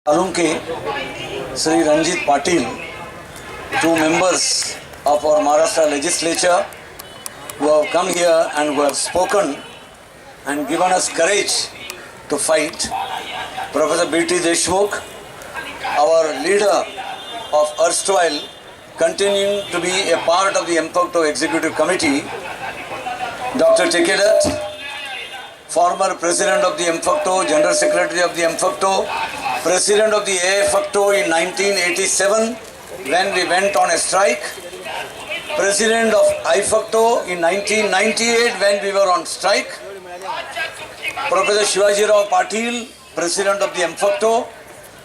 Alunke, Sri Ranjit Patil, two members of our Maharashtra legislature who have come here and who have spoken and given us courage to fight. Professor B.T. Deshmukh, our leader of erstwhile, continuing to be a part of the MFUCTO Executive Committee. Dr. Tekedat, former President of the MFUCTO, General Secretary of the MFUCTO, President of the AFUCTO in 1987 when we went on a strike, President of IFUCTO in 1998 when we were on strike, Professor Shivaji Rao Patil, President of the MFUCTO,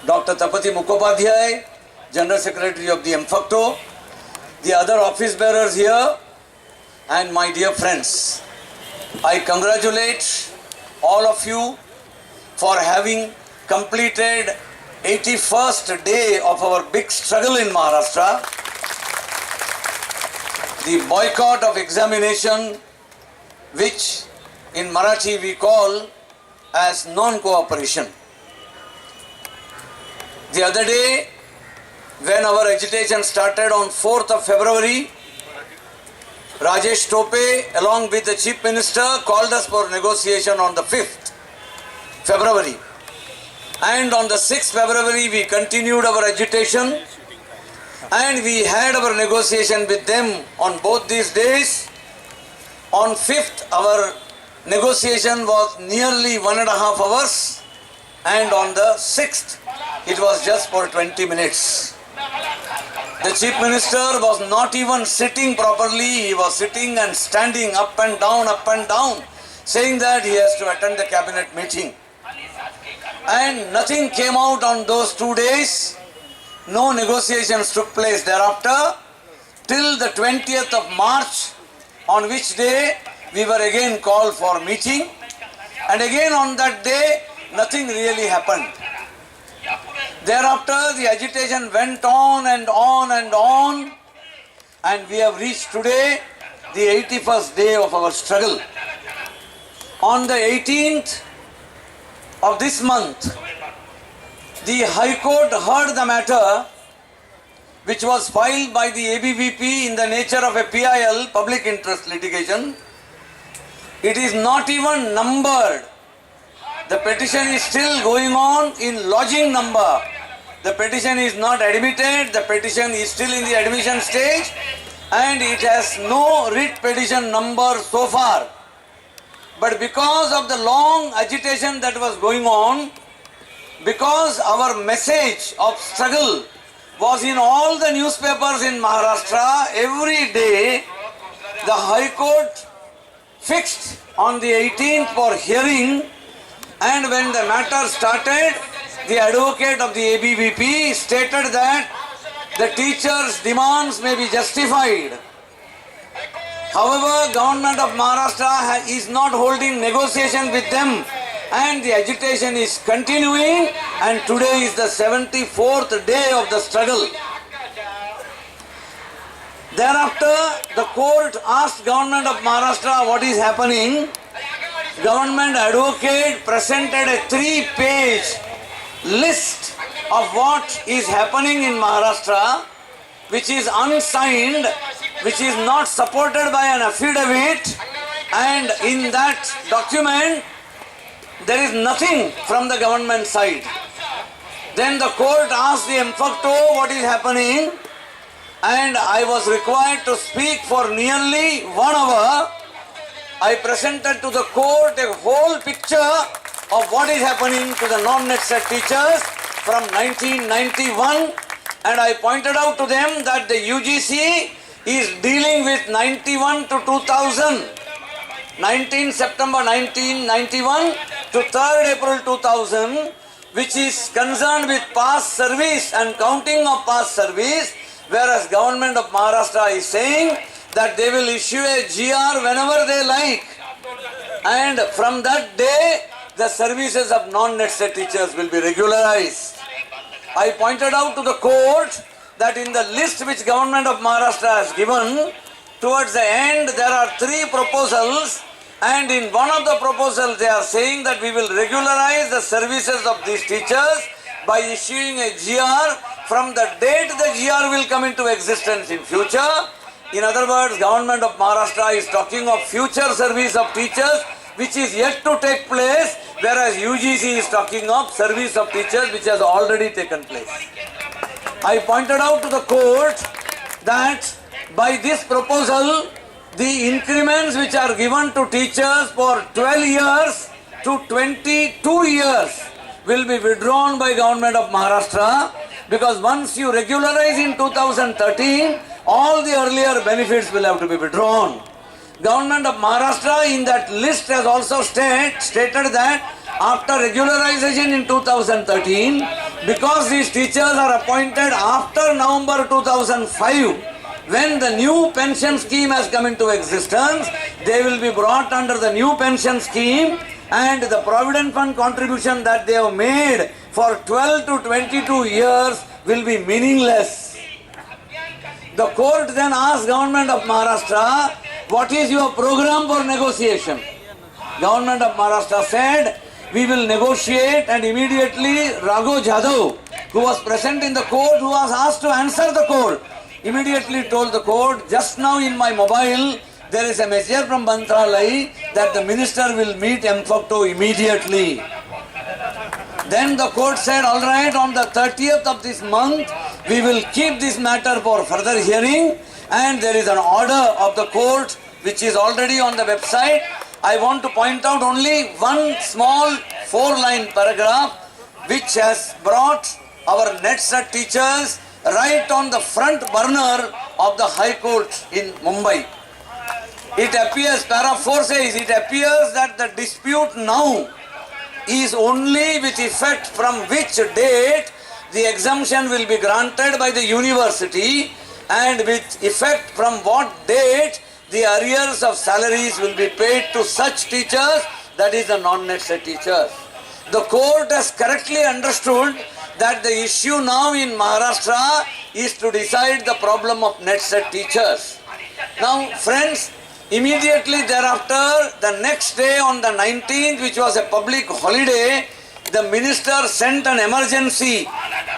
Dr. Tapati Mukhopadhyay, General Secretary of the MFUCTO, the other office bearers here, and my dear friends. I congratulate all of you for having completed 81st day of our big struggle in Maharashtra, the boycott of examination, which in Marathi we call as non-cooperation. The other day, when our agitation started on 4th of February, Rajesh Tope, along with the Chief Minister, called us for negotiation on the 5th February. And on the 6th February, we continued our agitation and we had our negotiation with them on both these days. On 5th, our negotiation was nearly 1.5 hours, and on the 6th, it was just for 20 minutes. The Chief Minister was not even sitting properly, he was sitting and standing up and down, saying that he has to attend the cabinet meeting. And nothing came out on those 2 days. No negotiations took place thereafter till the 20th of March, on which day we were again called for meeting. And again on that day, nothing really happened. Thereafter, the agitation went on and on, and we have reached today the 81st day of our struggle. On the 18th of this month, the High Court heard the matter which was filed by the ABVP in the nature of a PIL, public interest litigation. It is not even numbered. The petition is still going on in lodging number. The petition is not admitted, the petition is still in the admission stage, and it has no writ petition number so far. But because of the long agitation that was going on, because our message of struggle was in all the newspapers in Maharashtra every day, the High Court fixed on the 18th for hearing. And when the matter started, the advocate of the ABVP stated that the teachers' demands may be justified. However, Government of Maharashtra is not holding negotiation with them, and the agitation is continuing, and today is the 74th day of the struggle. Thereafter, the court asked Government of Maharashtra what is happening. Government advocate presented a 3-page list of what is happening in Maharashtra, which is unsigned, which is not supported by an affidavit, and in that document there is nothing from the government side. Then the court asked the MFUCTO what is happening, and I was required to speak for nearly 1 hour. I presented to the court a whole picture of what is happening to the non-NET-SET teachers from 1991, and I pointed out to them that the UGC is dealing with 91 to 2000, 19 September 1991 to 3rd April 2000, which is concerned with past service and counting of past service, whereas Government of Maharashtra is saying that they will issue a GR whenever they like, and from that day the services of non-NET-SET teachers will be regularized. I pointed out to the court that in the list which Government of Maharashtra has given, towards the end there are 3 proposals, and in one of the proposals they are saying that we will regularize the services of these teachers by issuing a GR from the date the GR will come into existence in future. In other words, Government of Maharashtra is talking of future service of teachers which is yet to take place, whereas UGC is talking of service of teachers which has already taken place. I pointed out to the court that by this proposal, the increments which are given to teachers for 12 years to 22 years will be withdrawn by Government of Maharashtra, because once you regularize in 2013, all the earlier benefits will have to be withdrawn. Government of Maharashtra in that list has also stated that after regularization in 2013, because these teachers are appointed after November 2005, when the new pension scheme has come into existence, they will be brought under the new pension scheme, and the Provident Fund contribution that they have made for 12 to 22 years will be meaningless. The court then asked Government of Maharashtra, what is your program for negotiation? Government of Maharashtra said, we will negotiate, and immediately Raghu Jadhav, who was present in the court, who was asked to answer the court, immediately told the court, just now in my mobile, there is a message from Mantralaya that the minister will meet MFUCTO immediately. Then the court said, all right, on the 30th of this month, we will keep this matter for further hearing, and there is an order of the court which is already on the website. I want to point out only one small 4-line paragraph which has brought our NetSet teachers right on the front burner of the High Court in Mumbai. It appears, para 4 says, it appears that the dispute now is only with effect from which date the exemption will be granted by the university, and with effect from what date the arrears of salaries will be paid to such teachers, that is the non-NetSet teachers. The court has correctly understood that the issue now in Maharashtra is to decide the problem of NetSet teachers. Now friends, immediately thereafter, the next day on the 19th, which was a public holiday, the minister sent an emergency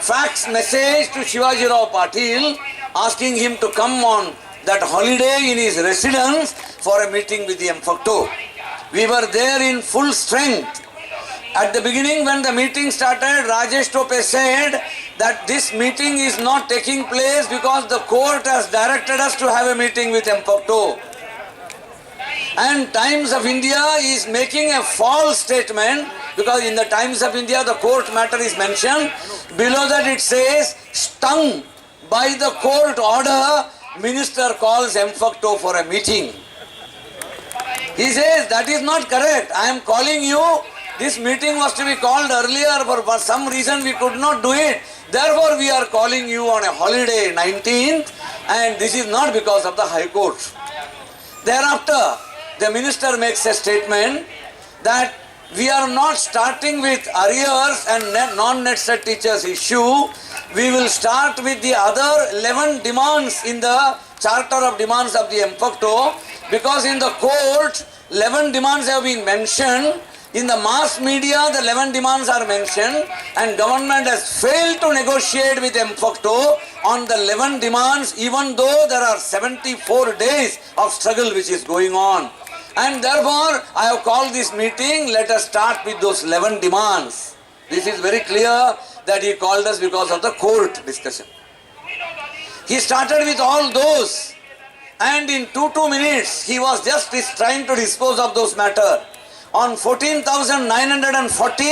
fax message to Shivaji Rao Patil asking him to come on that holiday in his residence for a meeting with the MFUCTO. We were there in full strength. At the beginning, when the meeting started, Rajesh Tope said that this meeting is not taking place because the court has directed us to have a meeting with MFUCTO. And Times of India is making a false statement, because in the Times of India the court matter is mentioned. Below that it says, stung by the court order, minister calls MFUCTO for a meeting. He says that is not correct. I am calling you. This meeting was to be called earlier, but for some reason we could not do it. Therefore we are calling you on a holiday 19th, and this is not because of the High Court. Thereafter, the minister makes a statement that we are not starting with arrears and non-NetSet teachers issue. We will start with the other 11 demands in the Charter of Demands of the MFUCTO, because in the court 11 demands have been mentioned. In the mass media, the 11 demands are mentioned, and government has failed to negotiate with MFUCTO on the 11 demands, even though there are 74 days of struggle which is going on. And therefore, I have called this meeting, let us start with those 11 demands. This is very clear that he called us because of the court discussion. He started with all those, and in 2 minutes, he was just trying to dispose of those matters. On 14,940,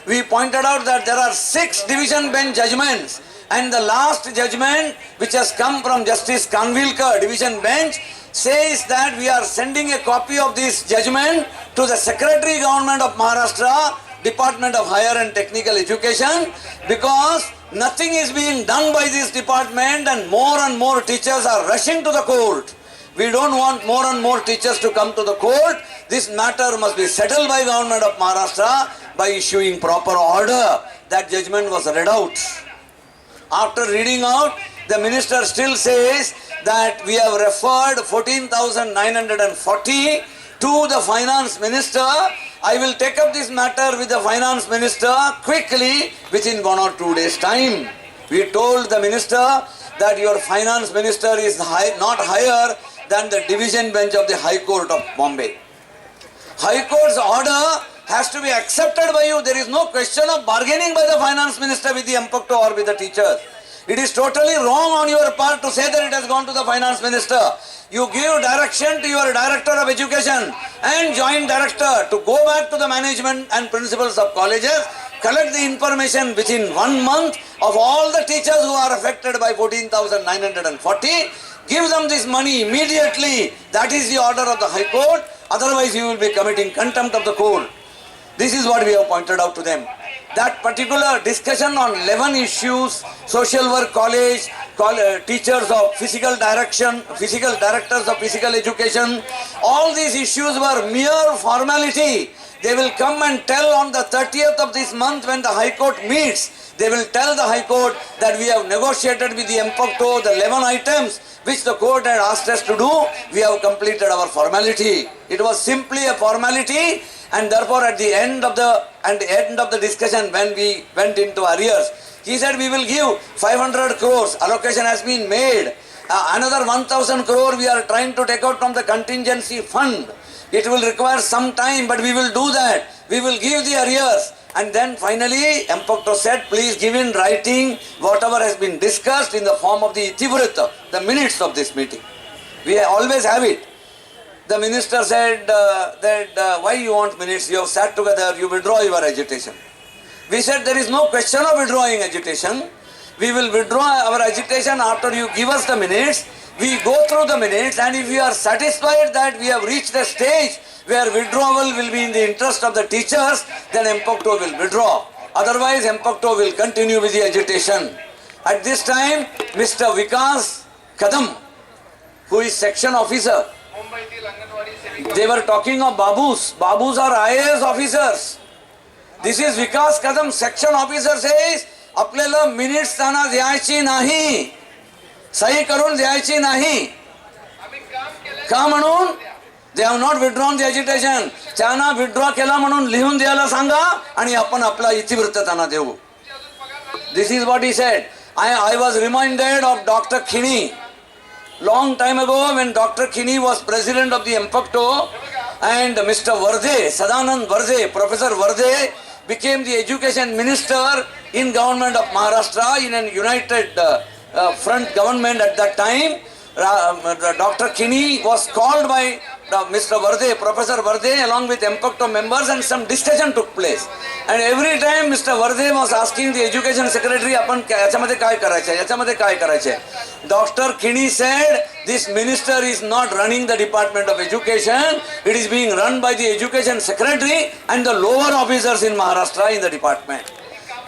we pointed out that there are 6 division bench judgments, and the last judgment which has come from Justice Kanvilkar division bench says that we are sending a copy of this judgment to the Secretary Government of Maharashtra, Department of Higher and Technical Education, because nothing is being done by this department and more teachers are rushing to the court. We don't want more and more teachers to come to the court. This matter must be settled by Government of Maharashtra by issuing proper order. That judgment was read out. After reading out, the minister still says that we have referred 14,940 to the finance minister, I will take up this matter with the finance minister quickly within 1 or 2 days' time. We told the minister that your finance minister is not higher than the division bench of the High Court of Bombay. High Court's order has to be accepted by you. There is no question of bargaining by the finance minister with the MFUCTO or with the teachers. It is totally wrong on your part to say that it has gone to the finance minister. You give direction to your director of education and joint director to go back to the management and principals of colleges, collect the information within 1 month of all the teachers who are affected by 14,940, give them this money immediately. That is the order of the High Court. Otherwise you will be committing contempt of the court. This is what we have pointed out to them. That particular discussion on 11 issues, social work college, teachers of physical direction, physical directors of physical education, all these issues were mere formality. They will come and tell on the 30th of this month when the High Court meets. They will tell the High Court that we have negotiated with the MFUCTO the 11 items which the court had asked us to do. We have completed our formality. It was simply a formality, and therefore at the end of the discussion when we went into arrears, he said we will give 500 crores. Allocation has been made. Another 1,000 crore we are trying to take out from the contingency fund. It will require some time, but we will do that. We will give the arrears. And then finally, MFUCTO said, please give in writing whatever has been discussed in the form of the itivrita, the minutes of this meeting. We always have it. The minister said why you want minutes? You have sat together, you withdraw your agitation. We said there is no question of withdrawing agitation. We will withdraw our agitation after you give us the minutes. We go through the minutes, and if we are satisfied that we have reached a stage where withdrawal will be in the interest of the teachers, then MFUCTO will withdraw. Otherwise, MFUCTO will continue with the agitation. At this time, Mr. Vikas Kadam, who is section officer, they were talking of Babus. Babus are IAS officers. This is Vikas Kadam, section officer, says, आपल्याला minutes त्यांना द्यायची नाही, सही करून द्यायची नाही. का म्हणून? They have not withdrawn the agitation. त्यांना withdraw केला म्हणून लिहून द्यायला सांगा आणि आपण आपला इतिवृत्त त्यांना देऊ. This is what he said. I was reminded of Dr. Khini. Long time ago when Dr. Khini was president of the MFUCTO and Mr. Vardhe, Sadanand Vardhe, Professor Vardhe became the education minister in government of Maharashtra in a united front government at that time. Dr. Khini was called by Mr. Vardhe, Professor Vardhe, along with MFUCTO members, and some discussion took place. And every time Mr. Vardhe was asking the education secretary, "Apan yachamadhe kai karayche? Yachamadhe kai karayche?" Dr. Khini said, "This minister is not running the Department of Education. It is being run by the education secretary and the lower officers in Maharashtra in the department."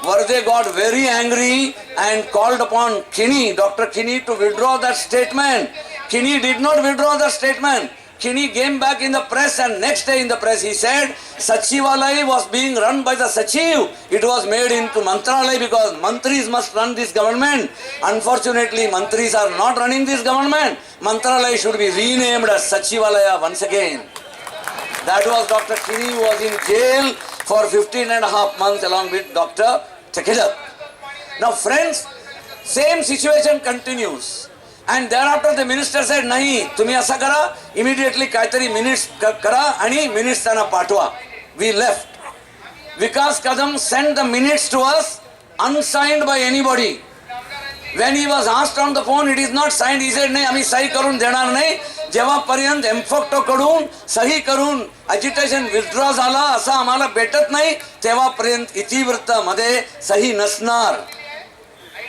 Vardhe got very angry and called upon Khini, Dr. Khini, to withdraw that statement. Khini did not withdraw the statement. Khini came back in the press, and next day in the press he said, Sachivalai was being run by the Sachiv. It was made into Mantralay because Mantris must run this government. Unfortunately, Mantris are not running this government. Mantralay should be renamed as Sachivalaya once again. That was Dr. Khini, who was in jail for 15.5 months along with Dr. Chakila. Now friends, same situation continues. And thereafter the minister said, "Nahi, tumhi asa kara, immediately kaitari minutes kara ani minutes tana patwa." We left. Vikas Kadam sent the minutes to us unsigned by anybody. When he was asked on the phone, it is not signed. He said, "Nahi, आम्ही सही करून देणार नाही. जेव्हापर्यंत MFUCTO कडून सही करून अजिटेशन withdraw झाला असं आम्हाला भेटत नाही, तेव्हापर्यंत इतिवृत्त मध्ये सही नसणार."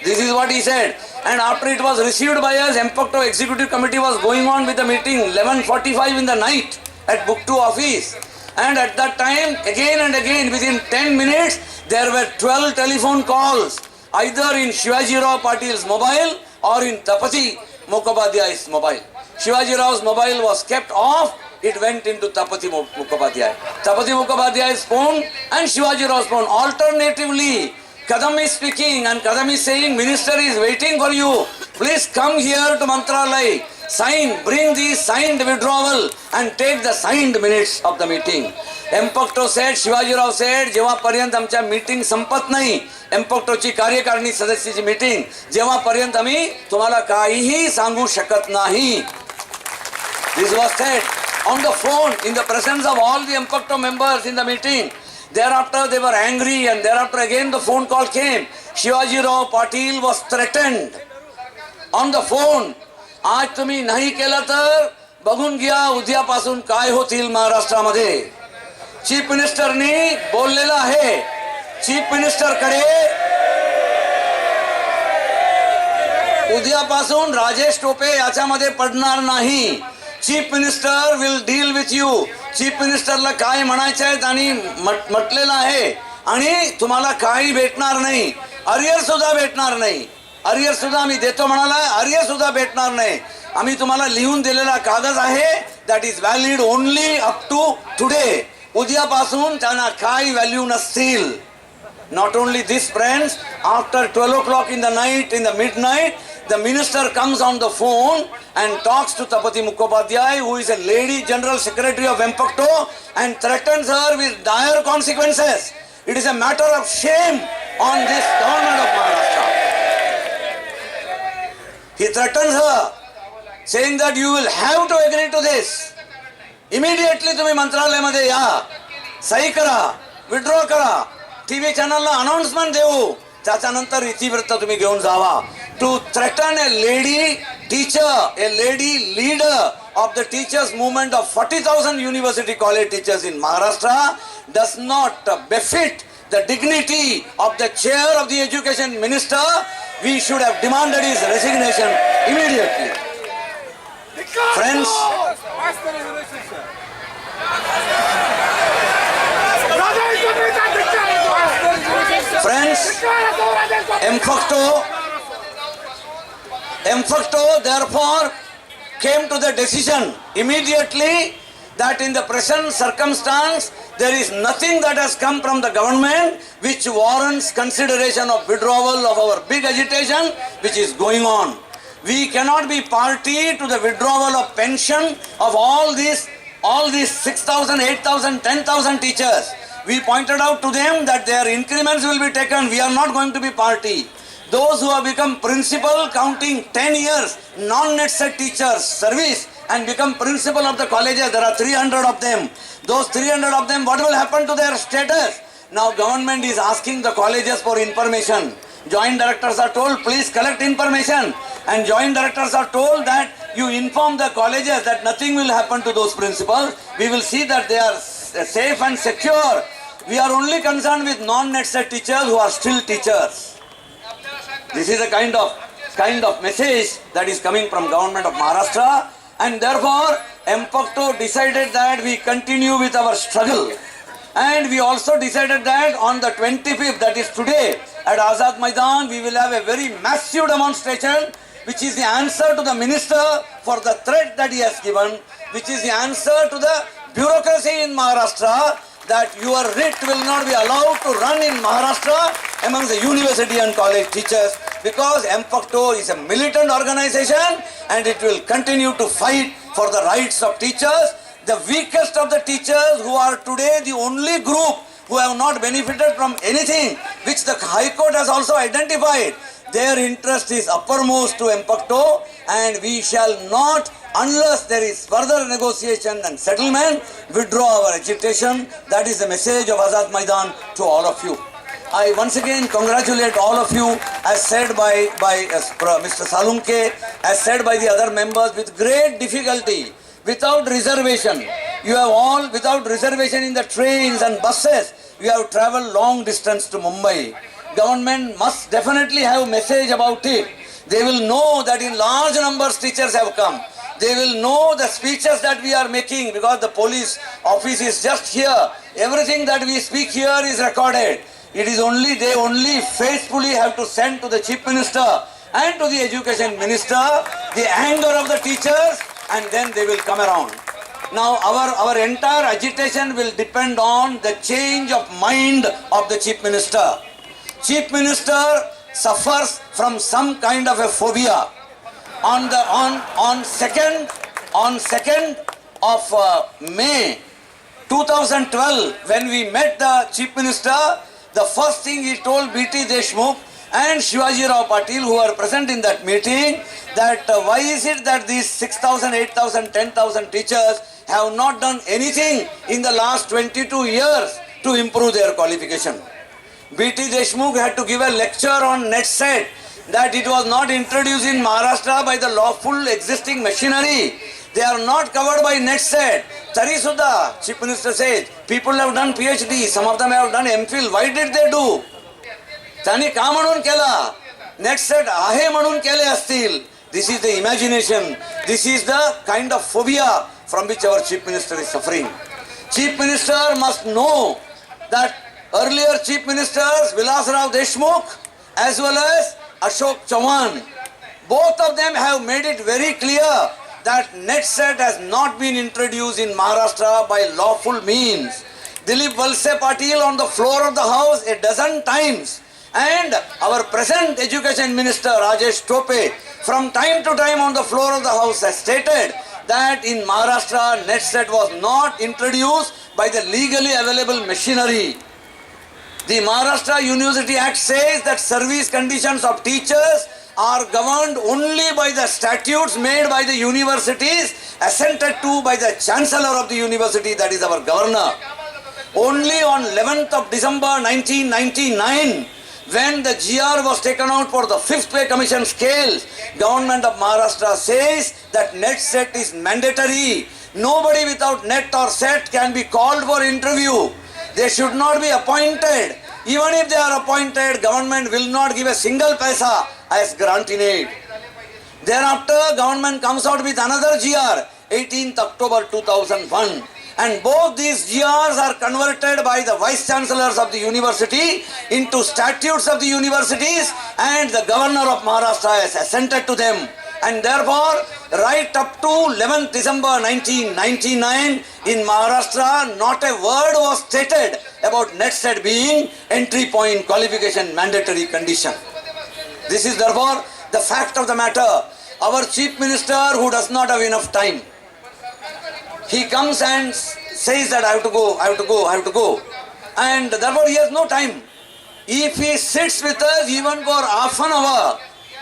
This is what he said. And after it was received by us, MFUCTO executive committee was going on with the meeting 11:45 in the night at Book 2 office. And at that time, again and again, within 10 minutes, there were 12 telephone calls, either in Shivaji Rao Patil's mobile or in Tapati Mukhopadhyay's mobile. Shivaji Rao's mobile was kept off. It went into Tapati Mukhopadhyay. Tapati Mukhopadhyay's phone and Shivaji Rao's phone. Alternatively, Kadam is speaking and Kadam is saying, "Minister is waiting for you. Please come here to Mantralay." sign, bring the signed withdrawal and take the signed minutes of the meeting. MFUCTO said, Shivajirao said, जेव्हापर्यंत आमच्या meeting Sampat नाही, MFUCTOची कार्यकारिणी सदस्याची meeting, जेव्हापर्यंत आम्ही तुम्हाला काहीही सांगू शकत नाही. This was said on the phone in the presence of all the MFUCTO members in the meeting. Thereafter they were angry and thereafter again the phone call came. Shivajirao Patil was threatened on the phone. आज तुम्ही नाही केलं तर बघून घ्या उद्यापासून काय होतील महाराष्ट्रामध्ये. चीफ मिनिस्टरनी बोललेलं आहे. चीफ मिनिस्टरकडे उद्यापासून राजेश टोपे याच्यामध्ये पडणार नाही. Chief minister will deal with you. Chief मिनिस्टरला काय म्हणायचं आहे आणि म्हटलेलं आहे आणि तुम्हाला काही भेटणार नाही. अरियर सुद्धा भेटणार नाही. अरियर सुद्धा आम्ही देतो म्हणाला. अरियर सुद्धा भेटणार नाही. आम्ही तुम्हाला लिहून दिलेला कागद आहे that is valid only up to today. उद्यापासून त्यांना काही व्हॅल्यू नसतील. Not only this, friends, after 12 o'clock in the night, in the midnight, the minister comes on the phone and talks to Tapati Mukhopadhyay, who is a lady general secretary of MFUCTO, and threatens her with dire consequences. It is a matter of shame on this government of Maharashtra. He threatens her, saying that you will have to agree to this. Immediately तुम्ही मंत्रालयामध्ये या, सही करा, withdraw करा, TV चॅनलला announcement देऊ, त्याच्यानंतर इतिवृत्त तुम्ही घेऊन जावा. To threaten a lady teacher, a lady leader of the teachers movement of 40,000 university college teachers in Maharashtra does not befit the dignity of the chair of the education minister. We should have demanded his resignation immediately. Friends, MFUCTO therefore came to the decision immediately that in the present circumstance there is nothing that has come from the government which warrants consideration of withdrawal of our big agitation which is going on. We cannot be party to the withdrawal of pension of all these 6,000, 8,000, 10,000 teachers. We pointed out to them that their increments will be taken. We are not going to be party. Those who have become principal counting 10 years non-net set teachers service and become principal of the colleges, there are 300 of them. Those 300 of them, what will happen to their status? Now government is asking the colleges for information. Joint directors are told, please collect information. And joint directors are told that you inform the colleges that nothing will happen to those principals. We will see that they are safe and secure. We are only concerned with non-net set teachers who are still teachers. This is a kind of message that is coming from government of Maharashtra, and therefore MFUCTO decided that we continue with our struggle. And we also decided that on the 25th, that is today, at Azad Maidan, we will have a very massive demonstration, which is the answer to the minister for the threat that he has given, which is the answer to the bureaucracy in Maharashtra, that your writ will not be allowed to run in Maharashtra among the university and college teachers, because MFUCTO is a militant organization and it will continue to fight for the rights of teachers. The weakest of the teachers, who are today the only group who have not benefited from anything, which the High Court has also identified, their interest is uppermost to MFUCTO, and we shall not, unless there is further negotiation and settlement, withdraw our agitation. That is the message of Azad Maidan to all of you. I once again congratulate all of you, as said by Mr. Salunke, as said by the other members, with great difficulty, without reservation. You have all, without reservation in the trains and buses, you have traveled long distance to Mumbai. Government must definitely have a message about it. They will know that in large numbers teachers have come. They will know the speeches that we are making, because the police office is just here. Everything that we speak here is recorded. It is only, they only faithfully have to send to the chief minister and to the education minister the anger of the teachers, and then they will come around. Now our entire agitation will depend on the change of mind of the chief minister. Chief minister suffers from some kind of a phobia. on 2nd of May 2012, when we met the Chief Minister, the first thing he told B.T. Deshmukh and Shivaji Rao Patil, who were present in that meeting, that why is it that these 6,000, 8,000, 10,000 teachers have not done anything in the last 22 years to improve their qualification. B.T. Deshmukh had to give a lecture on net set that it was not introduced in Maharashtra by the lawful existing machinery. They are not covered by net set. Tari Sudha, Chief Minister says, people have done PhD, some of them have done MPhil. Why did they do? Tani ka म्हणून केला? Net set आहे म्हणून केले असतील. This is the imagination. This is the kind of phobia from which our Chief Minister is suffering. Chief Minister must know that earlier Chief Ministers, Vilas Rao Deshmukh as well as Ashok Chauhan, both of them have made it very clear that net set has not been introduced in Maharashtra by lawful means. Dilip Valse Patil on the floor of the house a dozen times, and our present Education Minister Rajesh Tope from time to time on the floor of the house has stated that in Maharashtra net set was not introduced by the legally available machinery. The Maharashtra University Act says that service conditions of teachers are governed only by the statutes made by the universities, assented to by the Chancellor of the university, that is our governor. Only on 11th of December 1999, when the GR was taken out for the 5th pay commission scale, Government of Maharashtra says that net set is mandatory. Nobody without net or set can be called for interview. They should not be appointed. Even if they are appointed, government will not give a single paisa as grant in aid. Thereafter, government comes out with another GR, 18th October 2001. And both these GRs are converted by the Vice Chancellors of the university into statutes of the universities, and the Governor of Maharashtra has assented to them. And therefore, right up to 11th December 1999, in Maharashtra, not a word was stated about net set being entry point qualification mandatory condition. This is therefore the fact of the matter. Our Chief Minister, who does not have enough time, he comes and says that I have to go. And therefore he has no time. If he sits with us even for half an hour,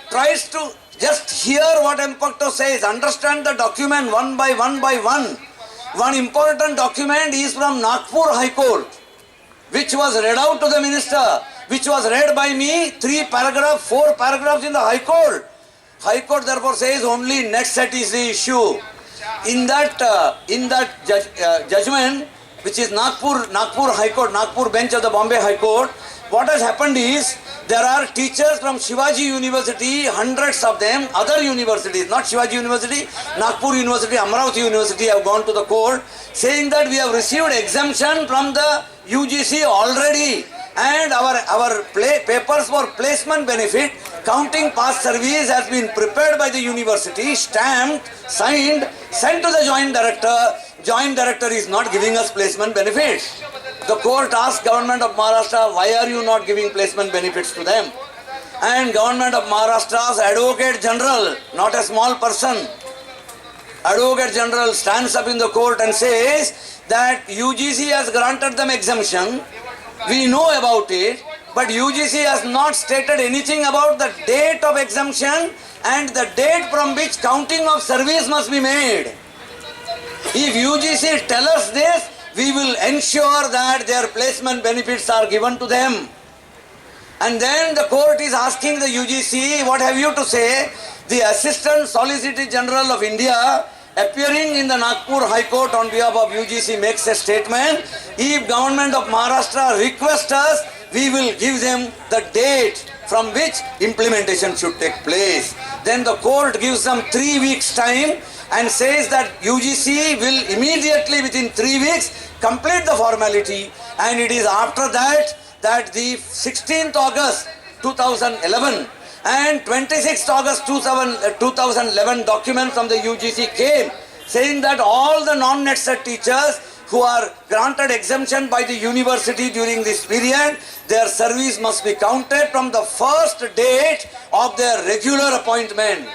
tries to just hear what MFUCTO says, understand the document one by one. One important document is from Nagpur High Court, which was read out to the minister, which was read by me, 4 paragraphs in the High Court. High Court therefore says only net set is the issue. In that judgment, which is Nagpur High Court, Nagpur bench of the Bombay High Court, what has happened is there are teachers from Shivaji University, hundreds of them, other universities, not Shivaji University, Nagpur University, Amravati University have gone to the court saying that we have received exemption from the UGC already, and our papers for placement benefit counting past service has been prepared by the university, stamped, signed, sent to the joint director. Joint director is not giving us placement benefits. The court asked Government of Maharashtra, why are you not giving placement benefits to them? And Government of Maharashtra's Advocate General, not a small person, Advocate General stands up in the court and says that UGC has granted them exemption. We know about it, but UGC has not stated anything about the date of exemption and the date from which counting of service must be made. If UGC tell us this, we will ensure that their placement benefits are given to them. And then the court is asking the UGC, what have you to say? The Assistant Solicitor General of India, appearing in the Nagpur High Court on behalf of UGC, makes a statement. If Government of Maharashtra requests us, we will give them the date from which implementation should take place. Then the court gives them 3 weeks time and says that UGC will immediately within 3 weeks complete the formality, and it is after that the 16th August 2011 and 26th August 2011 document from the UGC came saying that all the non-net set teachers who are granted exemption by the university during this period, their service must be counted from the first date of their regular appointment.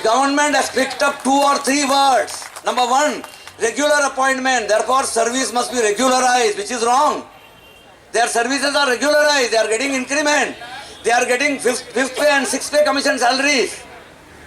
government has picked up 2 or 3 words. Number 1, regular appointment. Therefore, service must be regularized, which is wrong. Their services are regularized. They are getting increment. They are getting fifth pay and sixth pay commission salaries.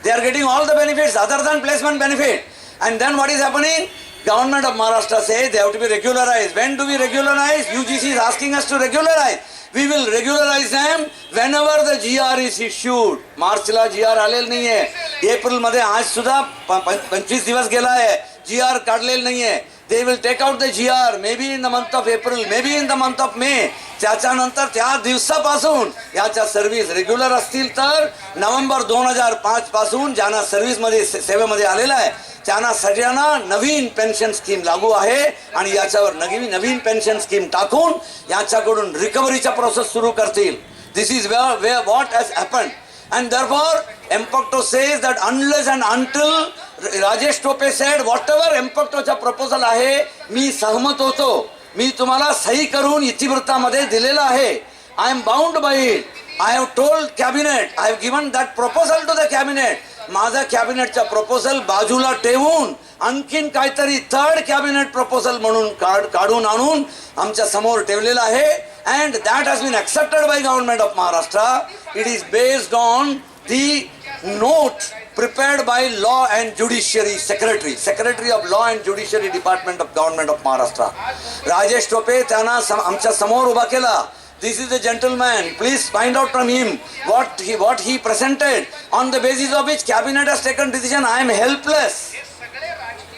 They are getting all the benefits other than placement benefit. And then what is happening? Government of Maharashtra says they have to be regularized. When do we regularize? UGC is asking us to regularize. We will regularize them whenever the GR is issued. मार्चला GR आलेल नहीं है. April मध्ये आज सुद्धा 25 दिवस गेला आहे. GR काढलेल नाही आहे. They will take out the GR maybe in the month of April, maybe in the month of May. त्याच्यानंतर त्या दिवसापासून याच्या सर्व्हिस रेग्युलर असतील तर नोव्हेंबर 2005 पासून ज्यांना सर्व्हिस मध्ये सेवेमध्ये आलेला आहे त्यांना सगळ्यांना नवीन पेन्शन स्कीम लागू आहे आणि याच्यावर नवीन पेन्शन स्कीम टाकून याच्याकडून रिकव्हरीचा प्रोसेस सुरू करतील. This is where what has happened. And therefore, MFUCTO says that unless and until Rajesh Tope said whatever MFUCTOचा proposal आहे मी सहमत होतो, मी तुम्हाला सही करून इतिवृत्तामध्ये दिलेला आहे. I am bound by it. I have told cabinet, I have given that proposal to the cabinet. माझा कॅबिनेटचा proposal बाजूला ठेवून आणखीन काहीतरी थर्ड कॅबिनेट प्रपोजल म्हणून काढून आणून आमच्या समोर ठेवलेला आहे. And that has been accepted by government of Maharashtra. It is based on the note prepared by Law and Judiciary Secretary of Law and Judiciary Department of Government of Maharashtra. Rajesh Tope त्यांना आमच्या समोर उभा केला. This is the gentleman. Please find out from him what he presented, on the basis of which cabinet has taken decision. I am helpless.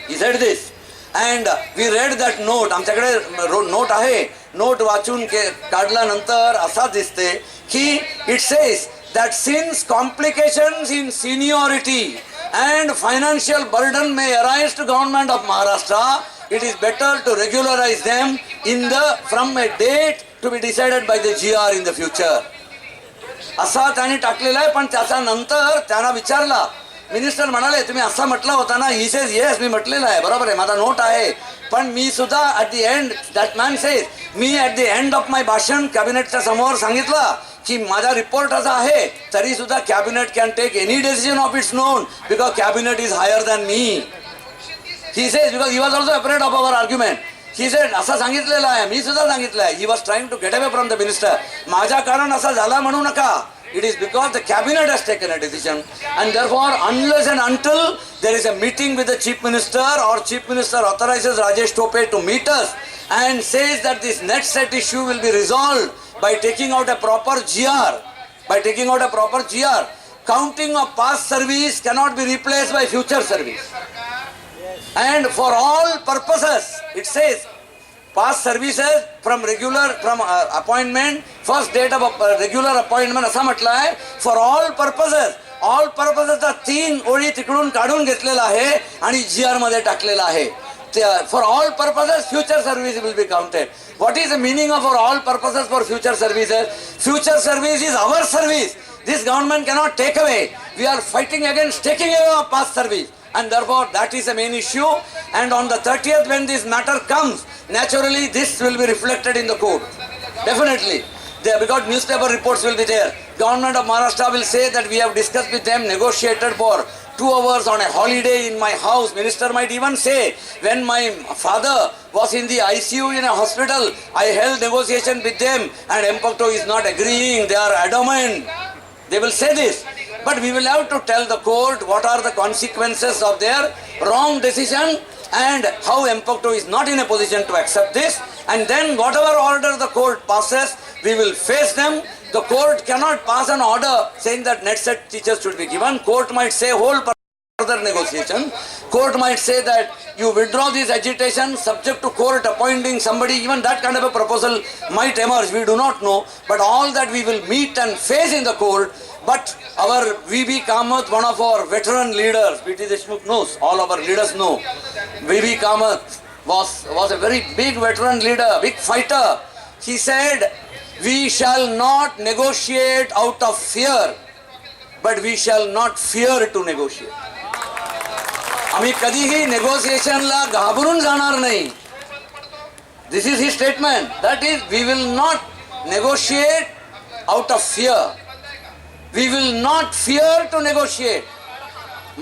He said this, and we read that note. आमच्याकडे note आहे. Note वाचून काढल्यानंतर असा दिसते की it says that since complications in seniority and financial burden may arise to government of Maharashtra, it is better to regularize them from a date to be decided by the GR in the future. असा त्यांनी टाकलेला आहे. पण त्याच्यानंतर त्यांना विचारला, minister म्हणाले तुम्ही असा म्हटला होता ना. ही सेज येस मी म्हटलेलं आहे, बरोबर आहे, माझा नोट आहे. पण मी सुद्धा at the and that man says me at the end of my भाषण कॅबिनेटच्या समोर सांगितलं की माझा रिपोर्ट असा आहे तरी सुद्धा cabinet can take any decision of its own because cabinet is higher than मी. He says because he was also afraid of our argument. He said असं सांगितलेलं आहे, मी सुद्धा सांगितलं आहे. He was trying to get away from the minister. माझ्या कारण असा झाला म्हणू नका. It is because the cabinet has taken a decision, and therefore unless and until there is a meeting with the chief minister or chief minister authorizes Rajesh Tope to meet us and says that this net set issue will be resolved by taking out a proper GR, counting of past service cannot be replaced by future service. And for all purposes, it says past services from appointment, first date of regular appointment असा म्हटलं आहे. For all पर्पसेसचा 3 ओळी तिकडून काढून घेतलेला आहे आणि GR मध्ये टाकलेला आहे. For all purposes future service will be counted. What is the meaning of for all purposes for future services? Future service is our service. This government cannot take away. We are fighting against taking away our past service. And therefore that is the main issue. And on the 30th when this matter comes, naturally this will be reflected in the court. Definitely. Because newspaper reports will be there. Government of Maharashtra will say that we have discussed with them, negotiated for 2 hours on a holiday in my house. Minister might even say, when my father was in the ICU in a hospital, I held negotiation with them and MFUCTO is not agreeing. They are adamant. They will say this. But we will have to tell the court what are the consequences of their wrong decision and how MFUCTO is not in a position to accept this. And then whatever order the court passes, we will face them. The court cannot pass an order saying that net set teachers should be given. Court might say hold further negotiation. Court might say that you withdraw this agitation subject to court appointing somebody. Even that kind of a proposal might emerge. We do not know. But all that we will meet and face in the court. But our VB Kamath, one of our veteran leaders, B.T. Deshmukh knows, all our leaders know. VB Kamath was a very big veteran leader, big fighter. He said, we shall not negotiate out of fear, but we shall not fear to negotiate. आम्ही कधीही नेगोशिएशनला घाबरून जाणार नाही. This is his statement. That is, we will not negotiate out of fear. We will not fear to negotiate.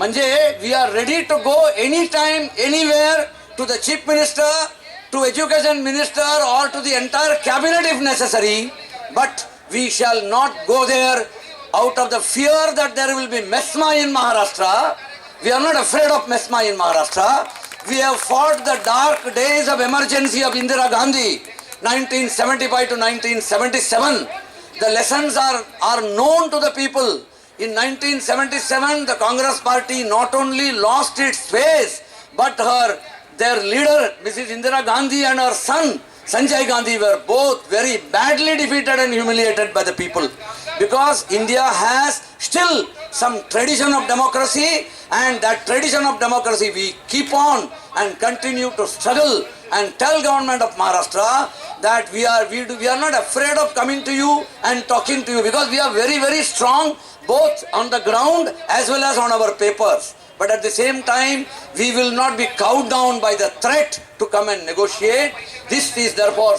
म्हणजे we are ready to go anytime, anywhere to the chief minister, to education minister or to the entire cabinet if necessary. But we shall not go there out of the fear that there will be mesma in Maharashtra. We are not afraid of mesma in Maharashtra. We have fought the dark days of emergency of Indira Gandhi, 1975 to 1977. The lessons are known to the people. In 1977, the Congress party not only lost its face, but their leader, Mrs. Indira Gandhi, and her son, Sanjay Gandhi, were both very badly defeated and humiliated by the people. Because India has still some tradition of democracy, and that tradition of democracy we keep on and continue to struggle and tell government of Maharashtra that we are not afraid of coming to you and talking to you, because we are very, very strong both on the ground as well as on our papers. But at the same time, we will not be cowed down by the threat to come and negotiate. This is therefore